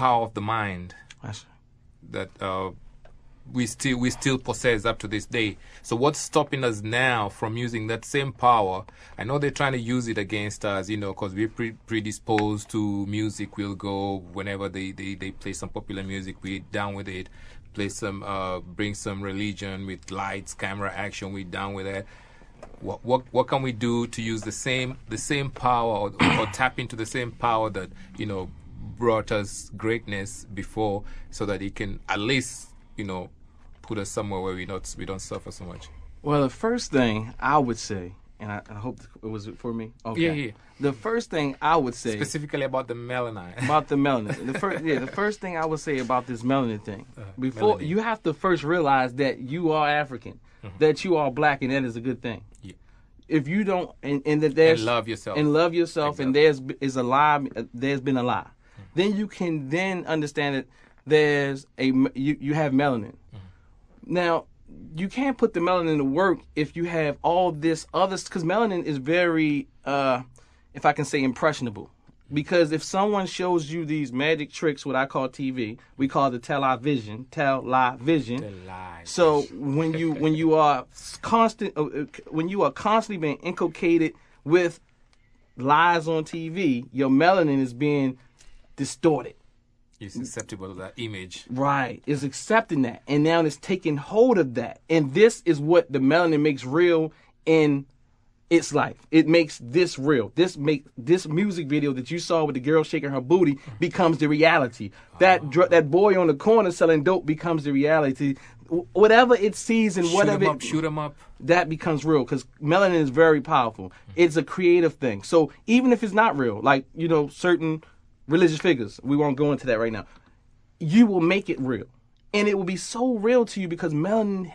power of the mind that we still possess up to this day. So what's stopping us now from using that same power? I know they're trying to use it against us, because we're predisposed to music. We'll go whenever they play some popular music, we're down with it. Play some, bring some religion with lights, camera, action, we're down with that. What can we do to use the same power or tap into the same power that brought us greatness before, so that it can at least put us somewhere where we don't suffer so much? Well, the first thing I would say, and I hope it was for me. Okay. Yeah. The first thing I would say, specifically about the melanin. About the melanin. The first thing I would say about this melanin thing, before melanin. You have to first realize that you are African, that you are black, and that is a good thing. Yeah. If you don't, and that there's and love yourself, exactly. And there's been a lie, then you can then understand that you have melanin. Now, you can't put the melanin to work if you have all this other, because melanin is very, if I can say, impressionable. Because if someone shows you these magic tricks, what I call TV, we call the television. So when you are constantly being inculcated with lies on TV, your melanin is being distorted. It's susceptible to that image. Right. It's accepting that. And now it's taking hold of that. And this is what the melanin makes real in its life. It makes this real. This music video that you saw with the girl shaking her booty becomes the reality. That boy on the corner selling dope becomes the reality. Whatever it sees and shoot 'em up. That becomes real, because melanin is very powerful. It's a creative thing. So even if it's not real, like, certain religious figures, we won't go into that right now, you will make it real. And it will be so real to you because melanin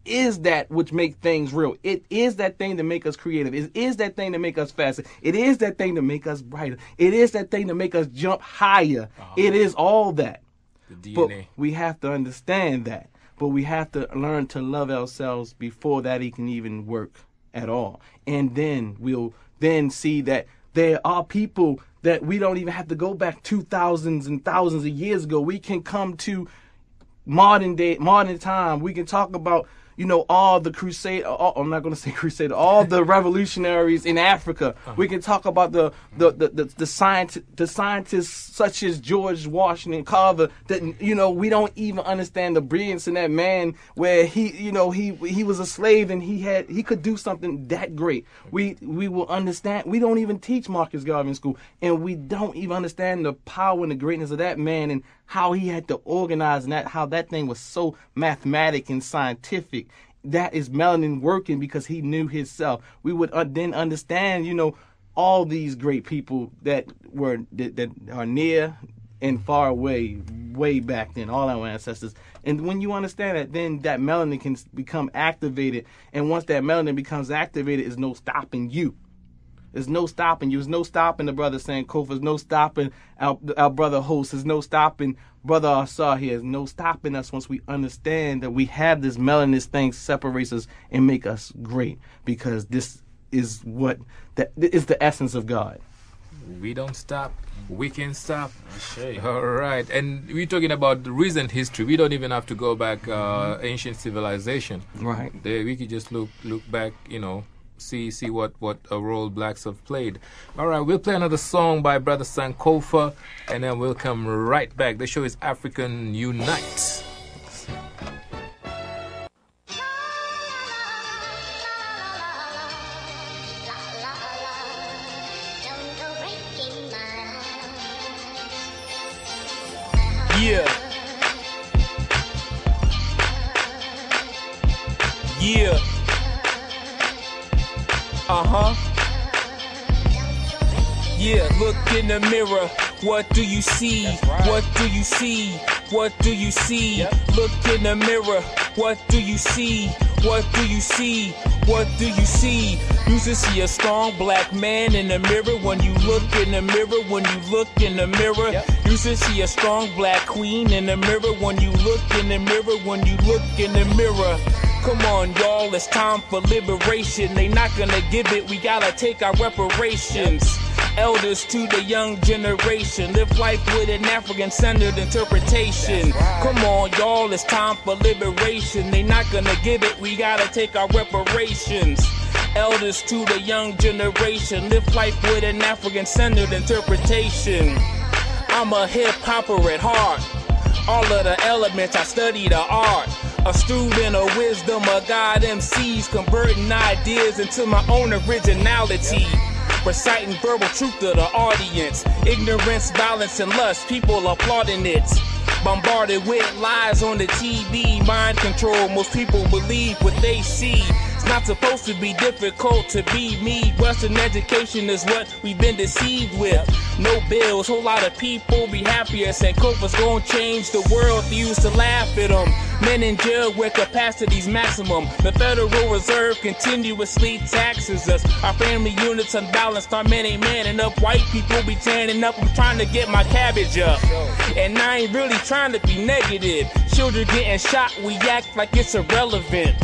is that which makes things real. It is that thing to make us creative. It is that thing to make us faster. It is that thing to make us brighter. It is that thing to make us jump higher. It is all that. The DNA. But we have to understand that. But we have to learn to love ourselves before that it can even work at all. And then we'll then see that there are people that we don't even have to go back 2,000s and thousands of years ago. We can come to modern time. We can talk about, all the I'm not going to say crusade, all the revolutionaries in Africa. We can talk about the scientists such as George Washington Carver that, we don't even understand the brilliance in that man, where he was a slave and he could do something that great. We will understand. We don't even teach Marcus Garvey in school, and we don't even understand the power and the greatness of that man and how he had to organize, and how that thing was so mathematic and scientific. That is melanin working because he knew himself. We would then understand, all these great people that are near and far away, way back then, all our ancestors. And when you understand that, then that melanin can become activated. And once that melanin becomes activated, there's no stopping you. There's no stopping you. There's no stopping the brother Sankofa. There's no stopping our brother Host. There's no stopping brother Ausar here. There's no stopping us once we understand that we have this melanin. This thing separates us and make us great, because this is is the essence of God. We don't stop. We can stop. All right. And we're talking about recent history. We don't even have to go back ancient civilization. Right. We could just look back, see what a role blacks have played. All right, we'll play another song by Brother Sankofa, and then we'll come right back. The show is African Unite. Yeah. Yeah, look in the mirror. What do you see? What do you see? What do you see? Look in the mirror. What do you see? What do you see? What do you see? You should see a strong black man in the mirror. When you look in the mirror, when you look in the mirror, you should see a strong black queen in the mirror. When you look in the mirror, when you look in the mirror. Come on, y'all, it's time for liberation. They not gonna give it, we gotta take our reparations. Elders to the young generation, live life with an African-centered interpretation. Come on, y'all, it's time for liberation. They not gonna give it, we gotta take our reparations. Elders to the young generation, live life with an African-centered interpretation. I'm a hip-hopper at heart. All of the elements, I study the art. A student of wisdom, a God MCs, converting ideas into my own originality. Reciting verbal truth to the audience. Ignorance, violence, and lust, people applauding it. Bombarded with lies on the TV, mind control, most people believe what they see. It's not supposed to be difficult to be me. Western education is what we've been deceived with. No bills, whole lot of people be happier. Sankofa's gonna change the world. They used to laugh at them. Men in jail where capacity's maximum. The Federal Reserve continuously taxes us. Our family units unbalanced. Our men ain't manning up. White people be tanning up. I'm trying to get my cabbage up. And I ain't really trying to be negative. Children getting shot, we act like it's irrelevant.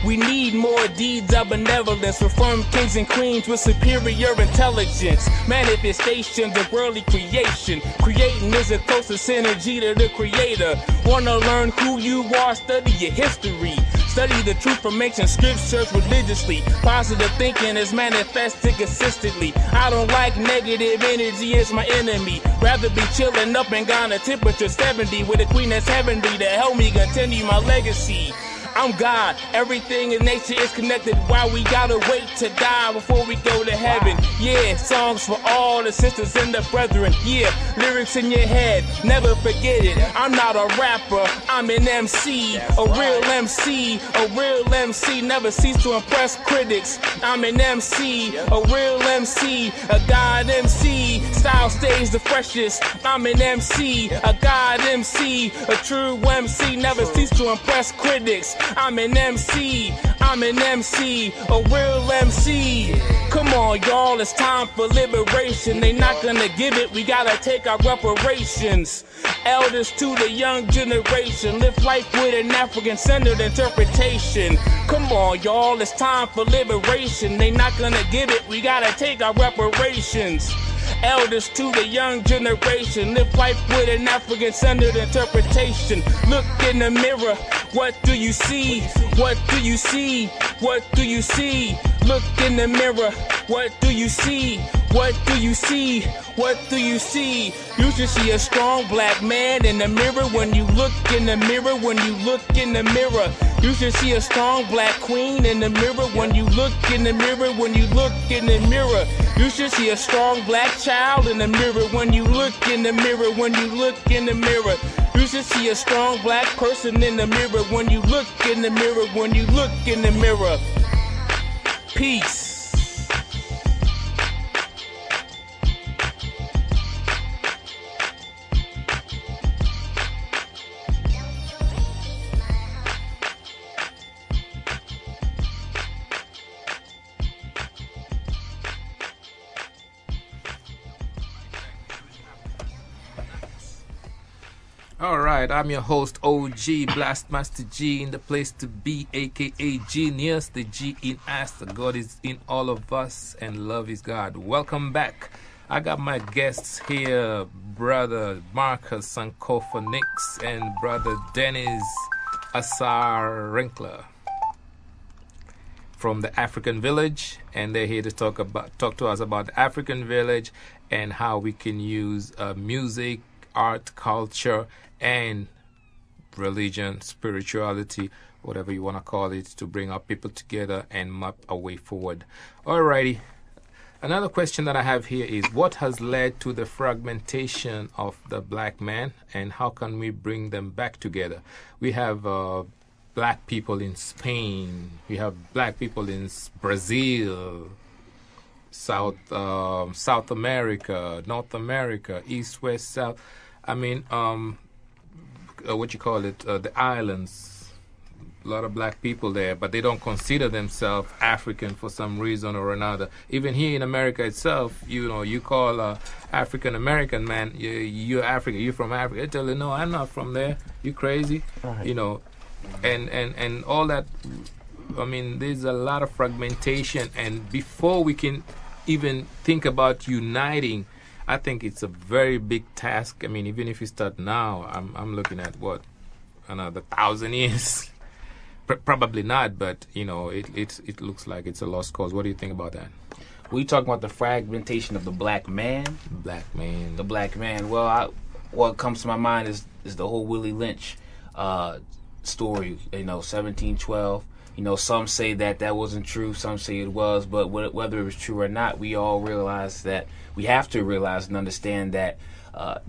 We need more deeds of benevolence, reform kings and queens with superior intelligence, manifestations of worldly creation. Creating is the closest synergy to the creator. Wanna learn who you are, study your history. Study the truth from ancient scriptures religiously. Positive thinking is manifested consistently. I don't like negative energy, it's my enemy. Rather be chilling up in Ghana, temperature 70, with a queen that's heavenly to help me continue my legacy. I'm God, everything in nature is connected. Why we gotta wait to die before we go to heaven? Yeah, songs for all the sisters and the brethren. Yeah, lyrics in your head, never forget it. I'm not a rapper, I'm an MC. A real MC, a real MC. Never cease to impress critics. I'm an MC, a real MC. A God MC, style stays the freshest. I'm an MC, a God MC. A true MC, never cease to impress critics. I'm an MC, I'm an MC, a real MC. Come on, y'all, it's time for liberation. They not gonna give it, we gotta take our reparations. Elders to the young generation, live life with an African-centered interpretation. Come on, y'all, it's time for liberation. They not gonna give it, we gotta take our reparations. Elders to the young generation, live life with an African-centered interpretation. Look in the mirror, what do you see? What do you see? What do you see? Look in the mirror, what do you see? What do you see? What do you see? You should see a strong black man in the mirror when you look in the mirror, when you look in the mirror. You should see a strong black queen in the mirror when you look in the mirror, when you look in the mirror. You should see a strong black child in the mirror when you look in the mirror, when you look in the mirror. You should see a strong black person in the mirror when you look in the mirror, when you look in the mirror. Peace. All right, I'm your host, OG Blastmaster G, in the place to be, aka Genius. The G in us, the God is in all of us, and love is God. Welcome back. I got my guests here, brother Marcus Sankofa Nix and brother Dennis Ausar Winkler from the African Village, and they're here to talk to us about the African Village and how we can use music, art, culture, and religion, spirituality, whatever you want to call it, to bring our people together and map a way forward. Alrighty. Another question that I have here is, what has led to the fragmentation of the black man, and how can we bring them back together? We have black people in Spain, we have black people in Brazil, South America, North America, East, West, South. I mean, the islands. A lot of black people there, but they don't consider themselves African for some reason or another. Even here in America itself, you call a African American man, you're African, you're from Africa. They tell you, no, I'm not from there. You crazy, right. And all that. I mean, there's a lot of fragmentation, and before we can even think about uniting, I think it's a very big task. I mean, even if you start now, I'm looking at what, another 1,000 years. Probably not, but it looks like it's a lost cause. What do you think about that? We talking about the fragmentation of the black man. Black man. The black man. Well, what comes to my mind is the whole Willie Lynch story. 1712. Some say that wasn't true. Some say it was. But whether it was true or not, we all realize that we have to realize and understand that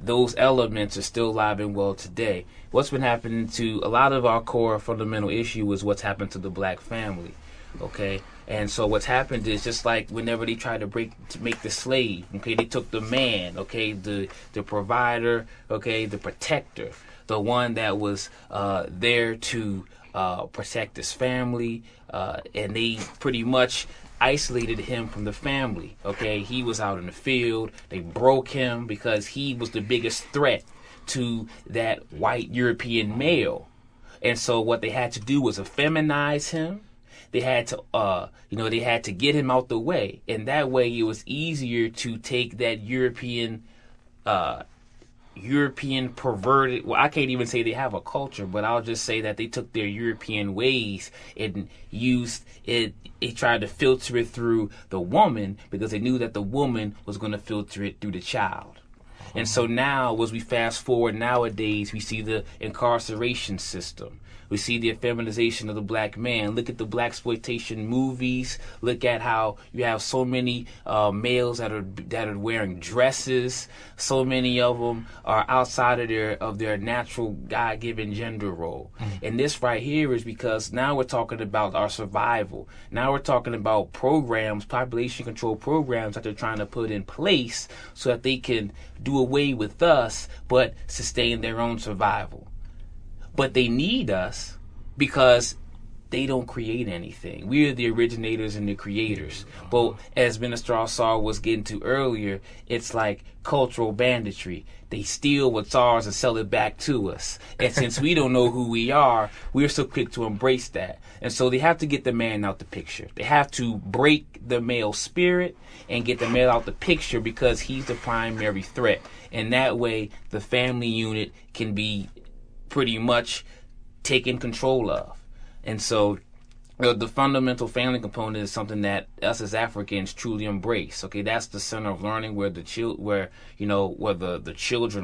those elements are still alive and well today. What's been happening to a lot of our core fundamental issue is what's happened to the black family. Okay, and so what's happened is just like whenever they tried to make the slave. Okay, they took the man. Okay, the provider. Okay, the protector, the one that was there to protect his family, and they pretty much isolated him from the family. Okay, he was out in the field. They broke him because he was the biggest threat to that white European male. And so what they had to do was effeminize him. They had to they had to get him out the way, and that way it was easier to take that European perverted, well, I can't even say they have a culture, but I'll just say that they took their European ways and used it. They tried to filter it through the woman because they knew that the woman was going to filter it through the child. And so now, as we fast forward nowadays, we see the incarceration system. We see the effeminization of the black man. Look at the blaxploitation movies. Look at how you have so many males that are wearing dresses. So many of them are outside of their natural God-given gender role. And this right here is because now we're talking about our survival. Now we're talking about programs, population control programs that they're trying to put in place so that they can do away with us but sustain their own survival. But they need us because they don't create anything. We are the originators and the creators. But as Minister Ausar was getting to earlier, it's like cultural banditry. They steal what's ours and sell it back to us. And since we don't know who we are, we're so quick to embrace that. And so they have to get the man out the picture. They have to break the male spirit and get the male out the picture because he's the primary threat. And that way, the family unit can be pretty much taken control of. And so the fundamental family component is something that us as Africans truly embrace. Okay, that's the center of learning where the children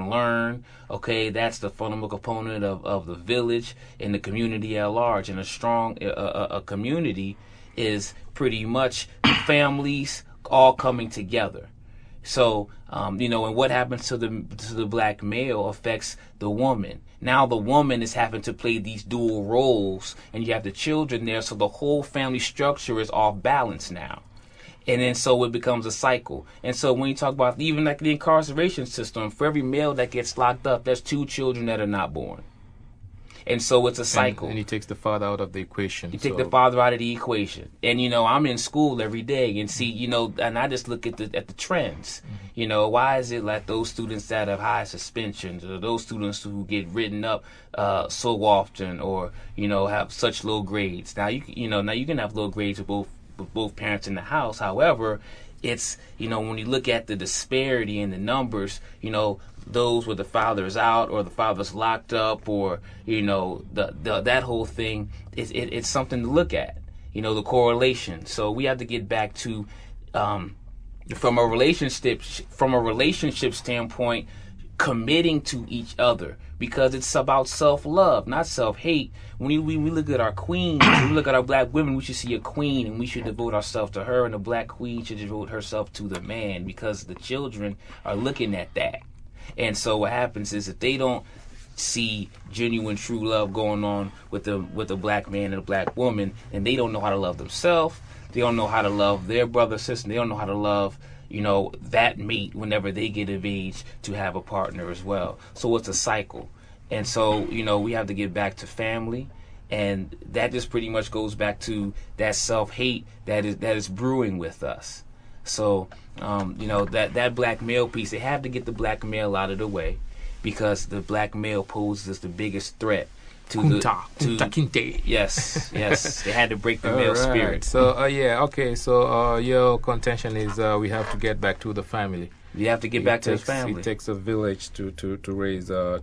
learn. Okay, that's the fundamental component of the village and the community at large. And a strong a community is pretty much families all coming together. So and what happens to the black male affects the woman. Now the woman is having to play these dual roles, and you have the children there, so the whole family structure is off balance now. And then so it becomes a cycle. And so when you talk about even like the incarceration system, for every male that gets locked up, there's 2 children that are not born. And so it's a cycle. And he takes the father out of the equation. You take the father out of the equation. And, I'm in school every day and see, and I just look at the trends. Mm-hmm. Why is it like those students that have high suspensions or those students who get written up so often or, have such low grades? Now, you can have low grades with both parents in the house. However, it's, when you look at the disparity in the numbers, those where the father is out or the father's locked up or, that whole thing, it's something to look at, the correlation. So we have to get back to, from a relationship standpoint, committing to each other because it's about self-love, not self-hate. When we look at our queens, when we look at our black women, we should see a queen and we should devote ourselves to her, and the black queen should devote herself to the man because the children are looking at that. And so what happens is if they don't see genuine true love going on with the black man and the black woman, and they don't know how to love themselves, they don't know how to love their brother, sister, they don't know how to love that mate whenever they get of age to have a partner as well. So it's a cycle. And so, we have to get back to family, and that just pretty much goes back to that self-hate that is brewing with us. So, that black male piece, they have to get the black male out of the way because the black male poses the biggest threat Kunta Kinte. Yes, they had to break the male Alright. spirit. So okay. So your contention is we have to get back to the family. You have to get back to his It family. takes a village to raise a